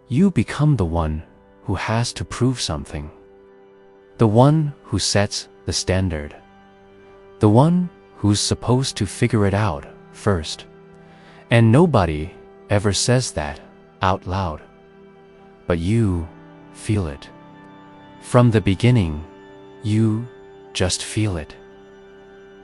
you become the one who has to prove something. The one who sets the standard. The one who's supposed to figure it out first. And nobody ever says that out loud. But you feel it. From the beginning, you just feel it.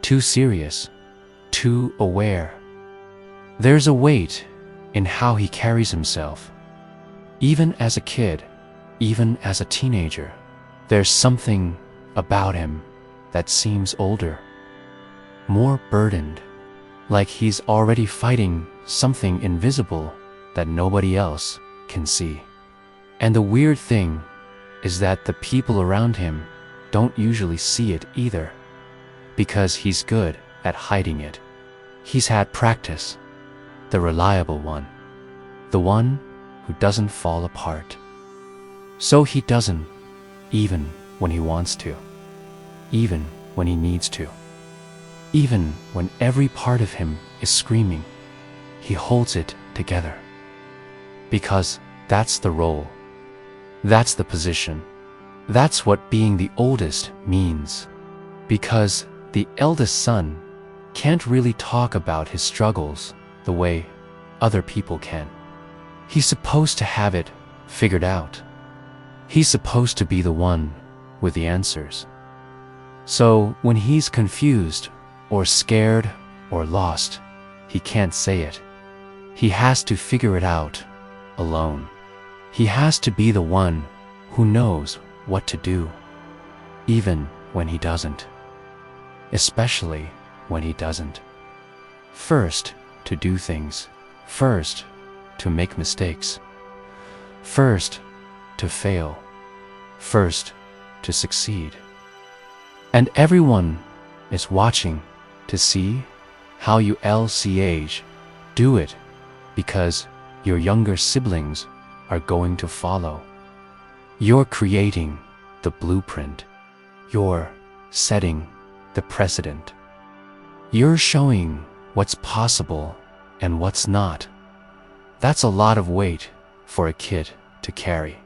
Too serious, too aware. There's a weight in how he carries himself. Even as a kid, even as a teenager, there's something about him that seems older, more burdened, like he's already fighting something invisible that nobody else can see. And the weird thing is that the people around him don't usually see it either, because he's good at hiding it. He's had practice, the reliable one, the one who doesn't fall apart. So he doesn't, even when he wants to, even when he needs to, even when every part of him is screaming, he holds it together. Because that's the role, that's the position, that's what being the oldest means. Because the eldest son can't really talk about his struggles the way other people can. He's supposed to have it figured out. He's supposed to be the one with the answers. So when he's confused or scared or lost, he can't say it. He has to figure it out alone. He has to be the one who knows what to do, even when he doesn't. Especially when he doesn't. First, to do things. First, to make mistakes. First, to fail. First, to succeed. And everyone is watching to see how you LCH do it, because your younger siblings are going to follow. You're creating the blueprint. You're setting the precedent. You're showing what's possible and what's not. That's a lot of weight for a kid to carry.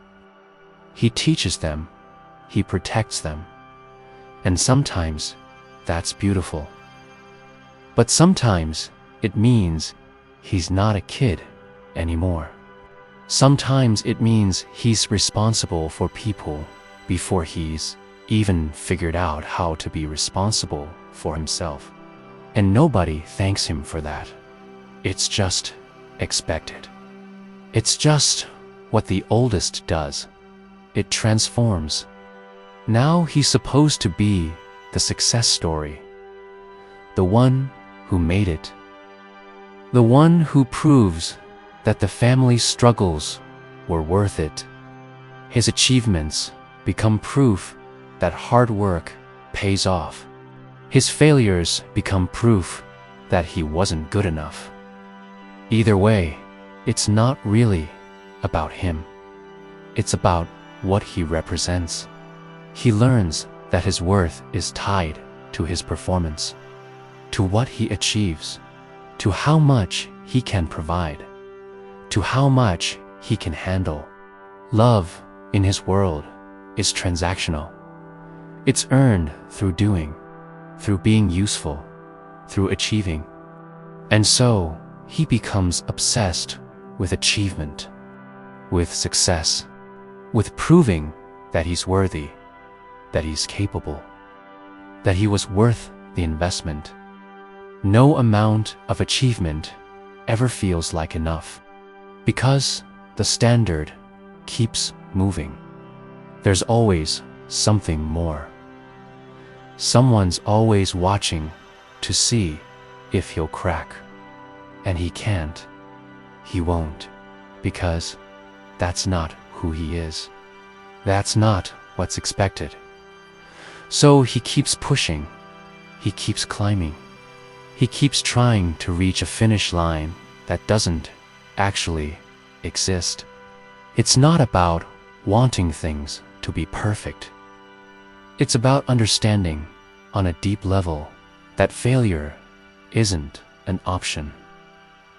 He teaches them, he protects them, and sometimes that's beautiful. But sometimes it means he's not a kid anymore. Sometimes it means he's responsible for people before he's even figured out how to be responsible for himself. And nobody thanks him for that. It's just expected. It's just what the oldest does. It transforms. Now he's supposed to be the success story. The one who made it. The one who proves that the family's struggles were worth it. His achievements become proof that hard work pays off. His failures become proof that he wasn't good enough. Either way, it's not really about him. It's about what he represents. He learns that his worth is tied to his performance, to what he achieves, to how much he can provide, to how much he can handle. Love in his world is transactional. It's earned through doing, through being useful, through achieving. And so he becomes obsessed with achievement, with success, with proving that he's worthy, that he's capable, that he was worth the investment. No amount of achievement ever feels like enough, because the standard keeps moving. There's always something more. Someone's always watching to see if he'll crack. And he can't. He won't. Because that's not who he is. That's not what's expected. So he keeps pushing. He keeps climbing. He keeps trying to reach a finish line that doesn't actually exist. It's not about wanting things to be perfect. It's about understanding on a deep level that failure isn't an option.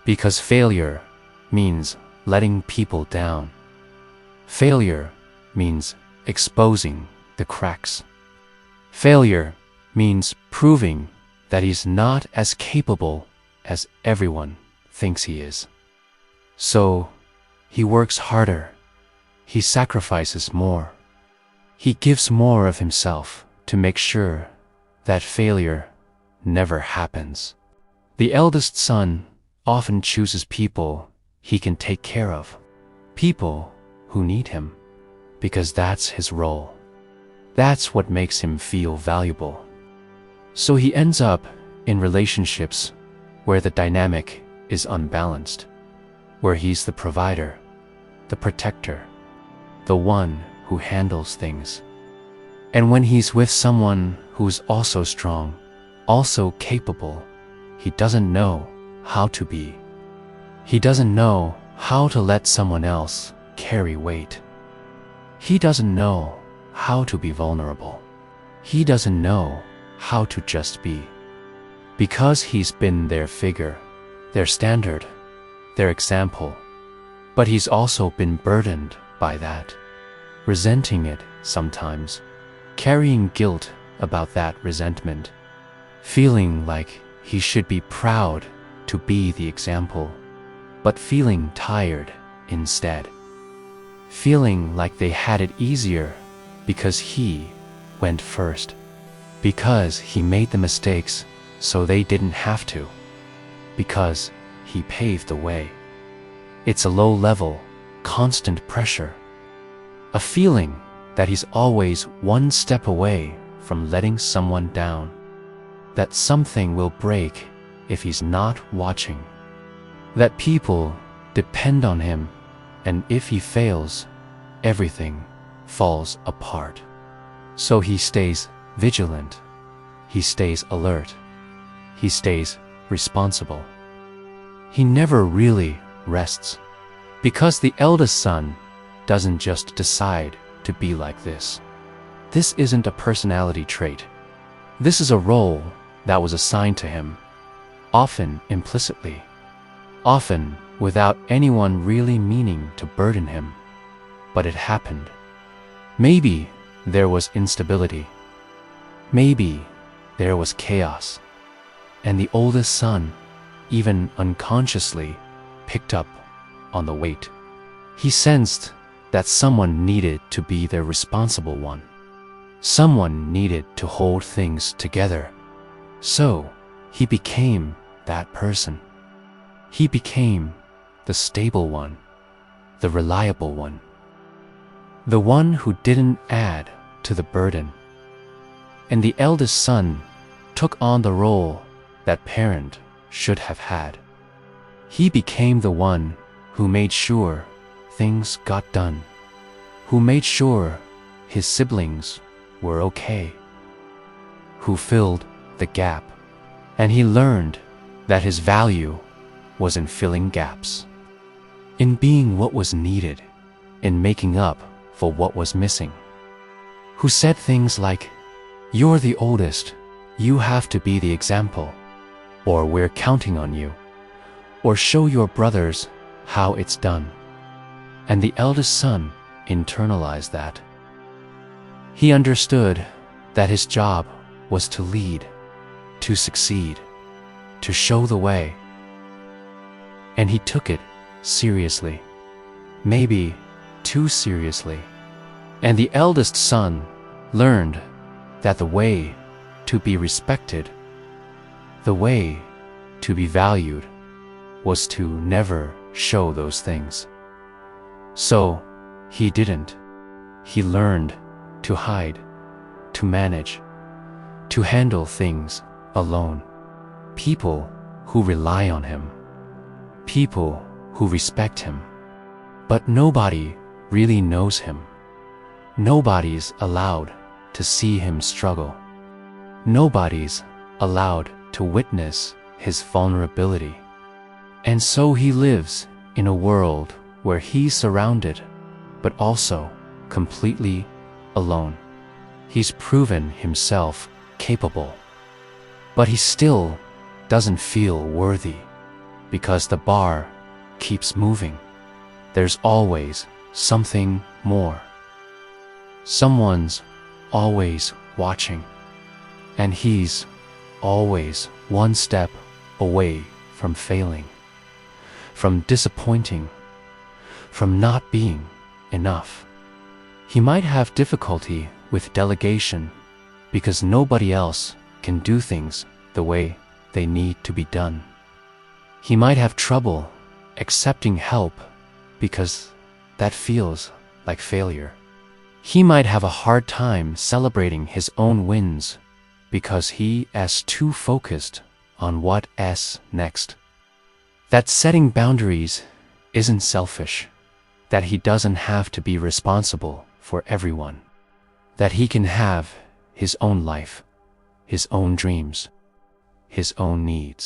Because failure means letting people down. Failure means exposing the cracks. Failure means proving that he's not as capable as everyone thinks he is. So, he works harder. He sacrifices more. He gives more of himself to make sure that failure never happens. The eldest son often chooses people he can take care of, people who need him, because that's his role. That's what makes him feel valuable. So he ends up in relationships where the dynamic is unbalanced, where he's the provider, the protector, the one who handles things. And when he's with someone who's also strong, also capable, he doesn't know how to be. He doesn't know how to let someone else carry weight. He doesn't know how to be vulnerable. He doesn't know how to just be. Because he's been their figure, their standard, their example. But he's also been burdened by that, resenting it sometimes, carrying guilt about that resentment, feeling like he should be proud to be the example, but feeling tired instead, feeling like they had it easier because he went first, because he made the mistakes so they didn't have to, because he paved the way. It's a low-level, constant pressure, a feeling that he's always one step away from letting someone down, that something will break if he's not watching, that people depend on him, and if he fails, everything falls apart. So he stays vigilant, he stays alert, he stays responsible. He never really rests, because the eldest son doesn't just decide to be like this. This isn't a personality trait. This is a role that was assigned to him, often implicitly, often without anyone really meaning to burden him. But it happened. Maybe there was instability. Maybe there was chaos. And the oldest son, even unconsciously, picked up on the weight. He sensed that someone needed to be the responsible one. Someone needed to hold things together. So he became that person. He became the stable one, the reliable one, the one who didn't add to the burden. And the eldest son took on the role that parent should have had. He became the one who made sure things got done, who made sure his siblings were okay, who filled the gap. And he learned that his value was in filling gaps, in being what was needed, in making up for what was missing. Who said things like, "You're the oldest, you have to be the example," or "We're counting on you," or "Show your brothers how it's done." And the eldest son internalized that. He understood that his job was to lead, to succeed, to show the way. And he took it seriously, maybe too seriously. And the eldest son learned that the way to be respected, the way to be valued, was to never show those things. So he didn't. He learned to hide, to manage, to handle things alone. People who rely on him, people who respect him. But nobody really knows him. Nobody's allowed to see him struggle. Nobody's allowed to witness his vulnerability. And so he lives in a world where he's surrounded, but also completely alone. He's proven himself capable, but he still doesn't feel worthy, because the bar keeps moving. There's always something more. Someone's always watching, and he's always one step away from failing, from disappointing, from not being enough. He might have difficulty with delegation because nobody else can do things the way they need to be done. He might have trouble accepting help because that feels like failure. He might have a hard time celebrating his own wins because he is too focused on what's next. That setting boundaries isn't selfish, that he doesn't have to be responsible for everyone, that he can have his own life, his own dreams, his own needs.